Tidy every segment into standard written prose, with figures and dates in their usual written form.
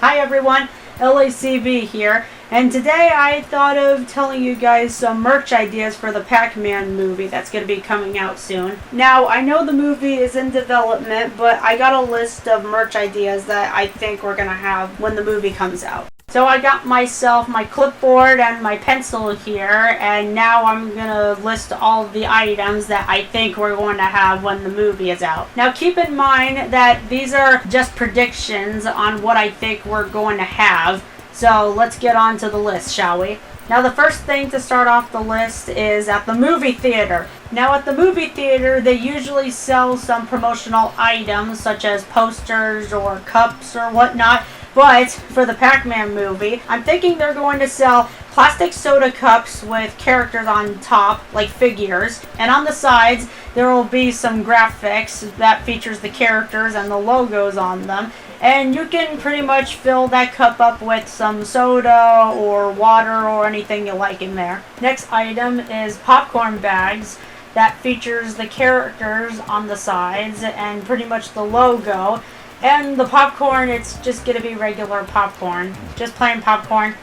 Hi everyone, LACB here, and today I thought of telling you guys some merch ideas for the Pac-Man movie that's going to be coming out soon. Now, I know the movie is in development, but I got a list of merch ideas that I think we're going to have when the movie comes out. So I got myself my clipboard and my pencil here, and now I'm going to list all of the items that I think we're going to have when the movie is out. Now keep in mind that these are just predictions on what I think we're going to have, so let's get on to the list, shall we? Now the first thing to start off the list is at the movie theater. Now at the movie theater, they usually sell some promotional items such as posters or cups or whatnot. But for the Pac-Man movie, I'm thinking they're going to sell plastic soda cups with characters on top, like figures. And on the sides, there will be some graphics that features the characters and the logos on them. And you can pretty much fill that cup up with some soda or water or anything you like in there. Next item is popcorn bags that features the characters on the sides and pretty much the logo. And the popcorn, it's just going to be regular popcorn. Just plain popcorn.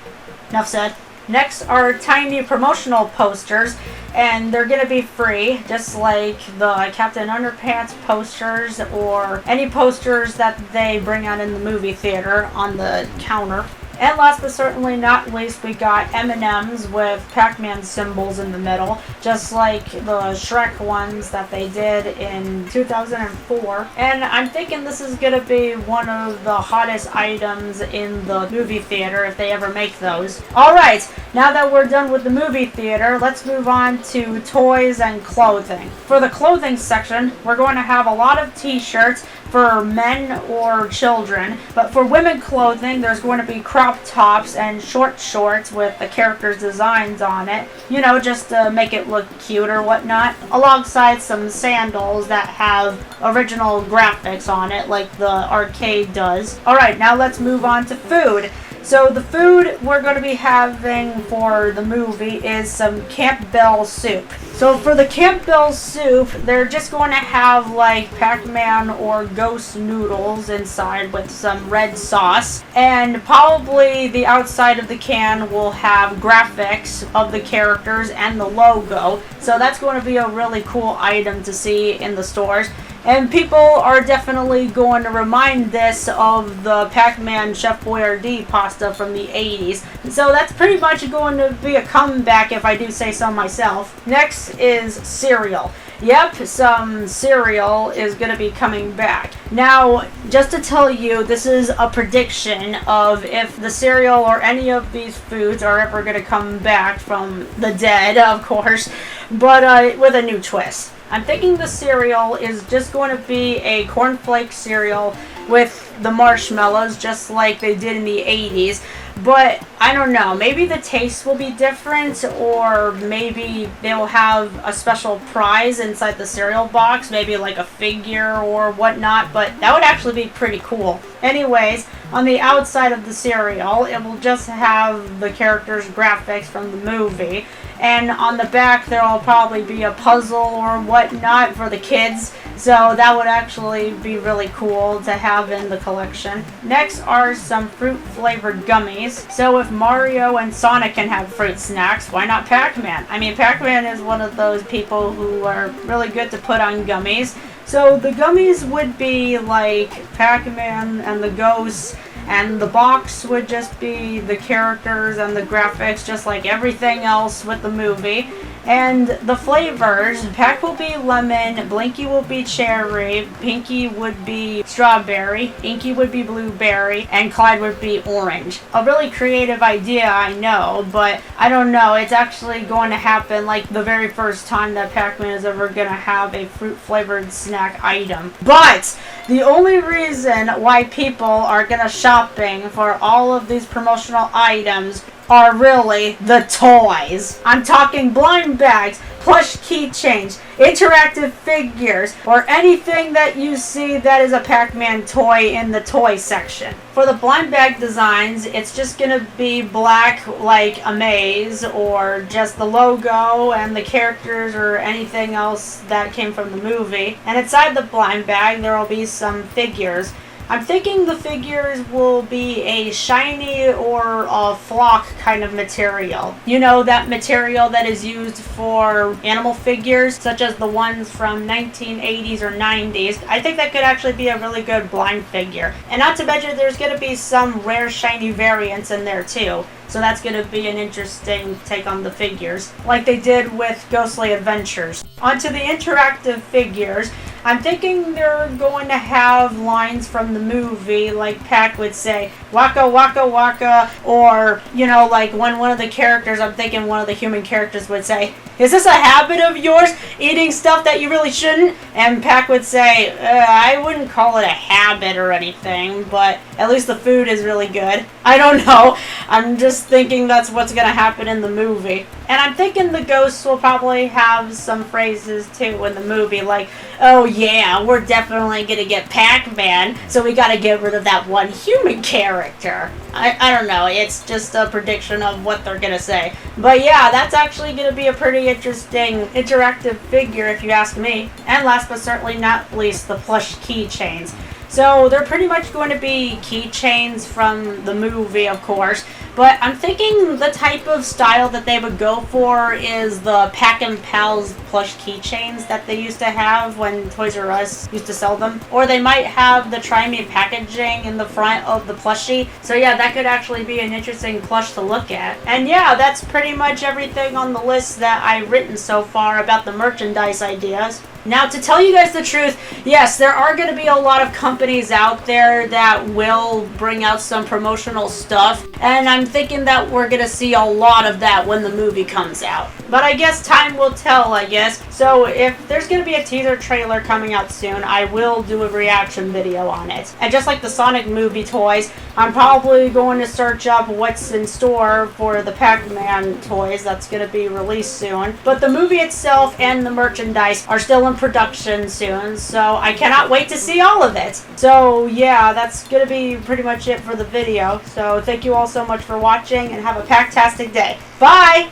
Enough said. Next are tiny promotional posters, and they're going to be free, just like the Captain Underpants posters or any posters that they bring out in the movie theater on the counter. And last but certainly not least, we got M&Ms with Pac-Man symbols in the middle, just like the Shrek ones that they did in 2004. And I'm thinking this is going to be one of the hottest items in the movie theater if they ever make those. Alright, now that we're done with the movie theater, let's move on to toys and clothing. For the clothing section, we're going to have a lot of t-shirts for men or children, but for women clothing, there's going to be crop tops and short shorts with the characters' designs on it, you know, just to make it look cute or whatnot, alongside some sandals that have original graphics on it like the arcade does. Alright, now let's move on to food. So the food we're going to be having for the movie is some Campbell soup. So for the Campbell soup, they're just going to have like Pac-Man or Ghost noodles inside with some red sauce. And probably the outside of the can will have graphics of the characters and the logo. So that's going to be a really cool item to see in the stores. And people are definitely going to remind this of the Pac-Man Chef Boyardee pasta from the 80s. So that's pretty much going to be a comeback if I do say so myself. Next is cereal. Yep, some cereal is going to be coming back. Now, just to tell you, this is a prediction of if the cereal or any of these foods are ever going to come back from the dead, of course, but with a new twist. I'm thinking the cereal is just going to be a cornflake cereal with the marshmallows just like they did in the 80s. But I don't know, maybe the taste will be different, or maybe they'll have a special prize inside the cereal box, maybe like a figure or whatnot, but that would actually be pretty cool. Anyways, on the outside of the cereal, it will just have the characters' graphics from the movie, and on the back there will probably be a puzzle or whatnot for the kids, so that would actually be really cool to have in the collection. Next are some fruit-flavored gummies. So if Mario and Sonic can have fruit snacks, why not Pac-Man? I mean, Pac-Man is one of those people who are really good to put on gummies. So the gummies would be like Pac-Man and the ghosts, and the box would just be the characters and the graphics, just like everything else with the movie. And the flavors, Pac will be lemon, Blinky will be cherry, Pinky would be strawberry, Inky would be blueberry, and Clyde would be orange. A really creative idea, I know, but I don't know, it's actually going to happen like the very first time that Pac-Man is ever going to have a fruit-flavored snack item. But the only reason why people are going to shopping for all of these promotional items are really the toys. I'm talking blind bags, plush keychains, interactive figures, or anything that you see that is a Pac-Man toy in the toy section. For the blind bag designs, it's just going to be black like a maze, or just the logo and the characters or anything else that came from the movie. And inside the blind bag, there will be some figures. I'm thinking the figures will be a shiny or a flock kind of material. You know, that material that is used for animal figures, such as the ones from 1980s or 90s. I think that could actually be a really good blind figure. And not to mention, there's going to be some rare shiny variants in there too. So that's going to be an interesting take on the figures, like they did with Ghostly Adventures. Onto the interactive figures, I'm thinking they're going to have lines from the movie, like Pac would say, "Waka waka waka," or, you know, like when one of the characters, I'm thinking one of the human characters would say, "Is this a habit of yours, eating stuff that you really shouldn't?" And Pac would say, "I wouldn't call it a habit or anything, but at least the food is really good." I don't know. I'm just thinking that's what's going to happen in the movie. And I'm thinking the ghosts will probably have some phrases too in the movie, like, "Oh yeah, we're definitely going to get Pac-Man, so we got to get rid of that one human character." I don't know. It's just a prediction of what they're going to say. But yeah, that's actually going to be a pretty interesting interactive figure if you ask me. And last but certainly not least, the plush keychains. So they're pretty much going to be keychains from the movie, of course. But I'm thinking the type of style that they would go for is the Pac and Pals plush keychains that they used to have when Toys R Us used to sell them. Or they might have the Try Me packaging in the front of the plushie. So yeah, that could actually be an interesting plush to look at. And yeah, that's pretty much everything on the list that I've written so far about the merchandise ideas. Now, to tell you guys the truth, yes, there are going to be a lot of companies out there that will bring out some promotional stuff, and I'm thinking that we're going to see a lot of that when the movie comes out. But I guess time will tell, I guess. So if there's going to be a teaser trailer coming out soon, I will do a reaction video on it. And just like the Sonic movie toys, I'm probably going to search up what's in store for the Pac-Man toys that's going to be released soon. But the movie itself and the merchandise are still in production soon, so I cannot wait to see all of it. So yeah, that's gonna be pretty much it for the video. So thank you all so much for watching, and have a pack-tastic day. Bye!